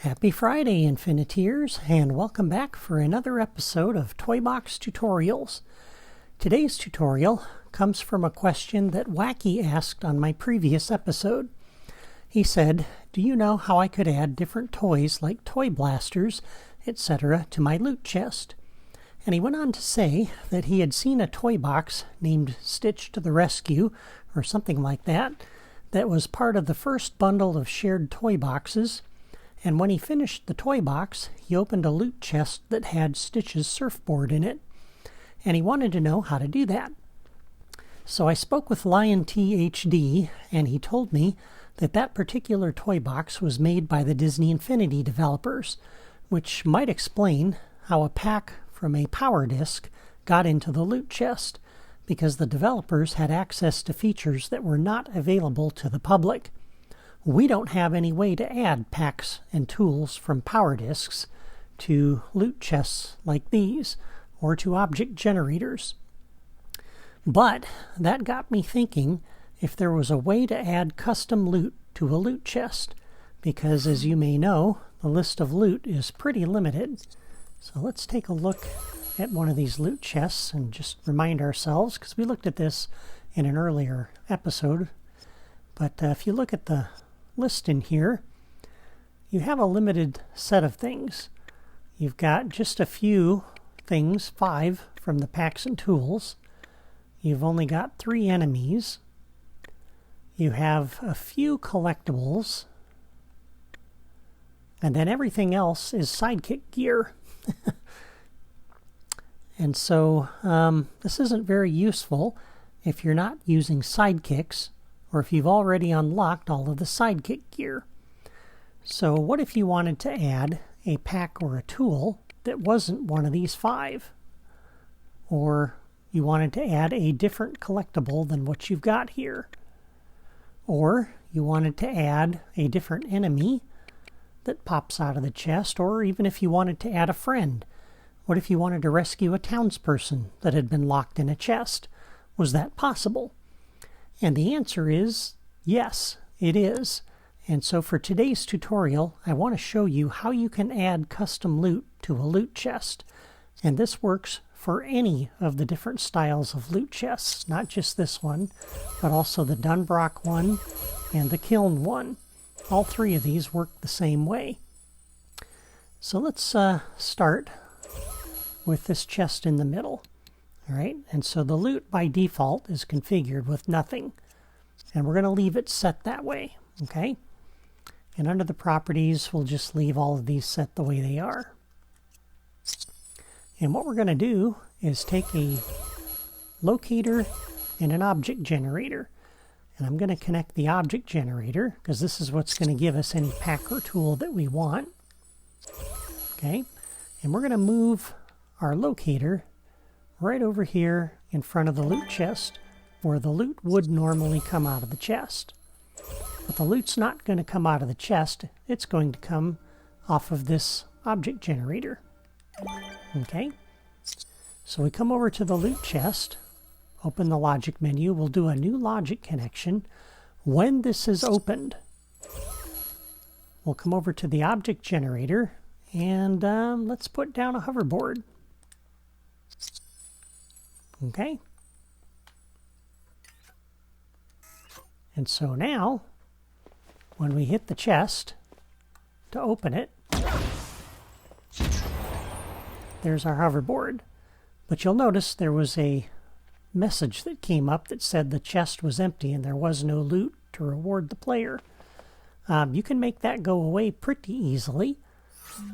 Happy Friday, Infiniteers, and welcome back for another episode of Toy Box Tutorials. Today's tutorial comes from a question that Wacky asked on my previous episode. He said, do you know how I could add different toys like toy blasters, etc. to my loot chest? And he went on to say that he had seen a toy box named Stitch to the Rescue, or something like that was part of the first bundle of shared toy boxes. And when he finished the toy box, he opened a loot chest that had Stitch's surfboard in it. And he wanted to know how to do that. So I spoke with Lion THD, and he told me that that particular toy box was made by the Disney Infinity developers, which might explain how a pack from a power disc got into the loot chest, because the developers had access to features that were not available to the public. We don't have any way to add packs and tools from power discs to loot chests like these, or to object generators. But that got me thinking if there was a way to add custom loot to a loot chest, because as you may know, the list of loot is pretty limited. So let's take a look at one of these loot chests and just remind ourselves, because we looked at this in an earlier episode. But if you look at the list in here, you have a limited set of things. You've got just a few things, 5 from the packs and tools. You've only got 3 enemies. You have a few collectibles. And then everything else is sidekick gear. And so this isn't very useful if you're not using sidekicks, or if you've already unlocked all of the sidekick gear. So what if you wanted to add a pack or a tool that wasn't one of these 5? Or you wanted to add a different collectible than what you've got here? Or you wanted to add a different enemy that pops out of the chest, or even if you wanted to add a friend. What if you wanted to rescue a townsperson that had been locked in a chest? Was that possible? And the answer is yes, it is. And so for today's tutorial, I want to show you how you can add custom loot to a loot chest. And this works for any of the different styles of loot chests, not just this one, but also the Dunbrock one and the Kiln one. All 3 of these work the same way. So let's start with this chest in the middle. All right, and so the loot by default is configured with nothing, and we're going to leave it set that way, okay? And under the properties, we'll just leave all of these set the way they are. And what we're going to do is take a locator and an object generator, and I'm going to connect the object generator, because this is what's going to give us any pack or tool that we want, okay? And we're going to move our locator right over here in front of the loot chest, where the loot would normally come out of the chest. But the loot's not going to come out of the chest, it's going to come off of this object generator. Okay? So we come over to the loot chest, open the logic menu, we'll do a new logic connection. When this is opened, we'll come over to the object generator, and let's put down a hoverboard. Okay. And so now, when we hit the chest to open it, there's our hoverboard. But you'll notice there was a message that came up that said the chest was empty and there was no loot to reward the player. You can make that go away pretty easily.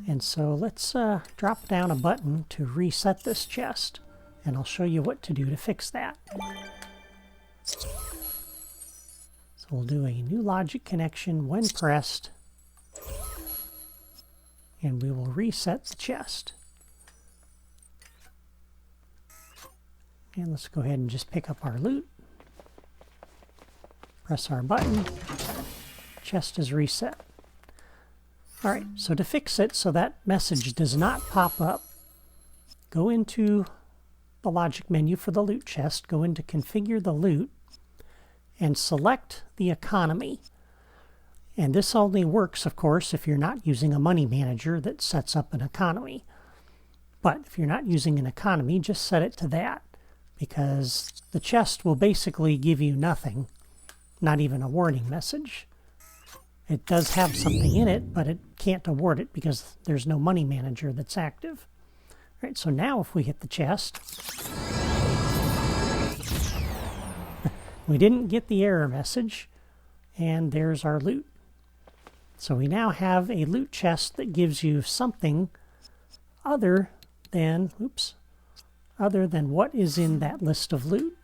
And so let's drop down a button to reset this chest. And I'll show you what to do to fix that. So we'll do a new logic connection when pressed, and we will reset the chest. And let's go ahead and just pick up our loot. Press our button. Chest is reset. Alright, so to fix it so that message does not pop up, go into the logic menu for the loot chest, go into configure the loot, and select the economy. And this only works, of course, if you're not using a money manager that sets up an economy. But if you're not using an economy, just set it to that, because the chest will basically give you nothing, not even a warning message. It does have something in it, but it can't award it because there's no money manager that's active. All right, so now if we hit the chest, we didn't get the error message, and there's our loot. So we now have a loot chest that gives you something other than what is in that list of loot.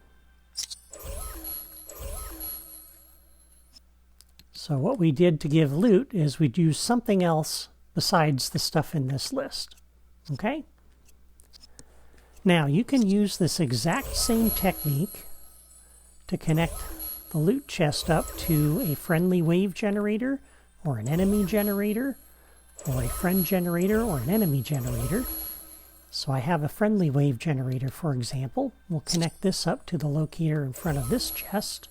So what we did to give loot is we'd use something else besides the stuff in this list. Okay? Now you can use this exact same technique to connect the loot chest up to a friendly wave generator, or an enemy generator, or a friend generator, or an enemy generator. So I have a friendly wave generator, for example. We'll connect this up to the locator in front of this chest.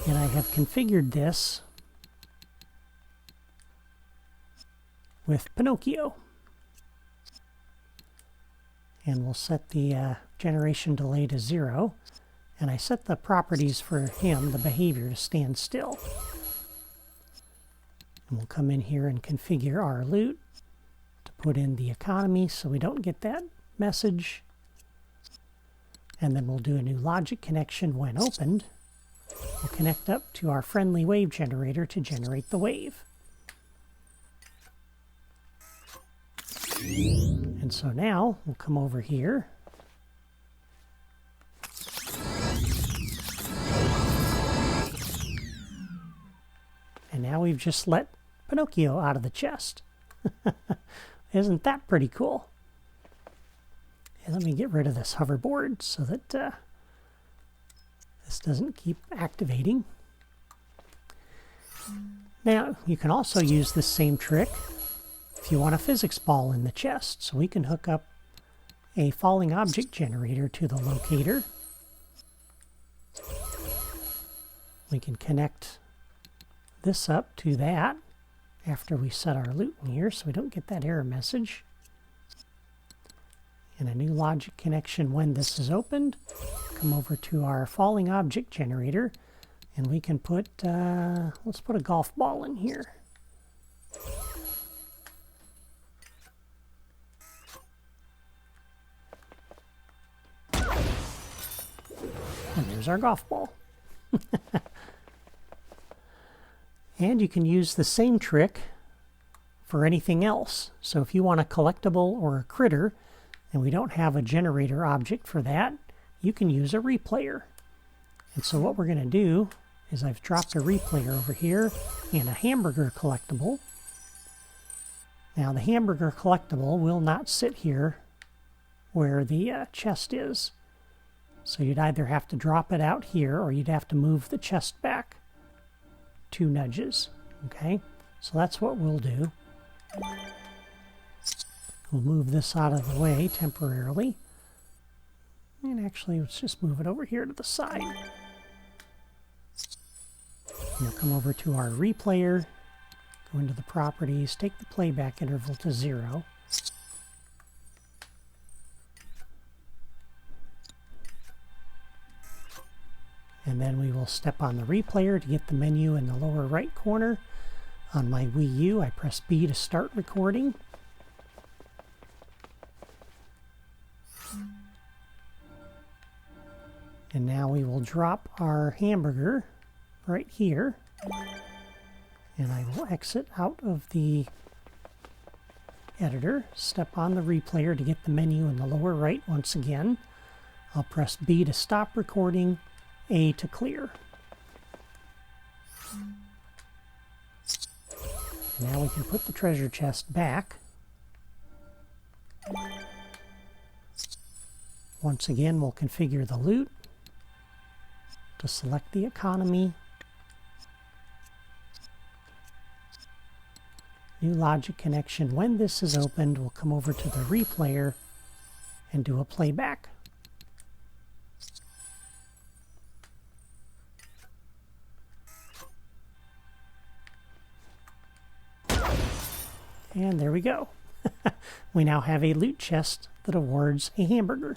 And I have configured this with Pinocchio. And we'll set the generation delay to 0. And I set the properties for him, the behavior, to stand still. And we'll come in here and configure our loot to put in the economy so we don't get that message. And then we'll do a new logic connection when opened. We'll connect up to our friendly wave generator to generate the wave. And so now we'll come over here. And now we've just let Pinocchio out of the chest. Isn't that pretty cool? And let me get rid of this hoverboard so that this doesn't keep activating. Now, you can also use this same trick if you want a physics ball in the chest. So we can hook up a falling object generator to the locator. We can connect this up to that after we set our loot in here so we don't get that error message. And a new logic connection when this is opened. Come over to our falling object generator, and we can put, let's put a golf ball in here. And there's our golf ball. And you can use the same trick for anything else. So if you want a collectible or a critter, and we don't have a generator object for that, you can use a replayer. And so what we're going to do is I've dropped a replayer over here and a hamburger collectible. Now the hamburger collectible will not sit here where the chest is. So you'd either have to drop it out here or you'd have to move the chest back 2 nudges. Okay, so that's what we'll do. We'll move this out of the way temporarily. And actually, let's just move it over here to the side. We'll come over to our replayer, go into the properties, take the playback interval to 0. And then we will step on the replayer to get the menu in the lower right corner. On my Wii U, I press B to start recording. And now we will drop our hamburger right here. And I will exit out of the editor, step on the replayer to get the menu in the lower right once again. I'll press B to stop recording, A to clear. And now we can put the treasure chest back. Once again, we'll configure the loot to select the economy. New logic connection. When this is opened, we'll come over to the replayer and do a playback. And there we go. We now have a loot chest that awards a hamburger.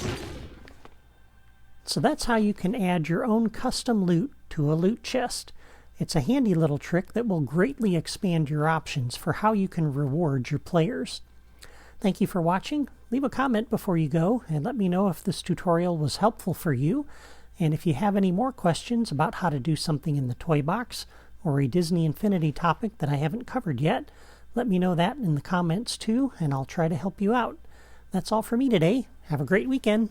So that's how you can add your own custom loot to a loot chest. It's a handy little trick that will greatly expand your options for how you can reward your players. Thank you for watching. Leave a comment before you go and let me know if this tutorial was helpful for you. And if you have any more questions about how to do something in the toy box or a Disney Infinity topic that I haven't covered yet, let me know that in the comments too, and I'll try to help you out. That's all for me today. Have a great weekend.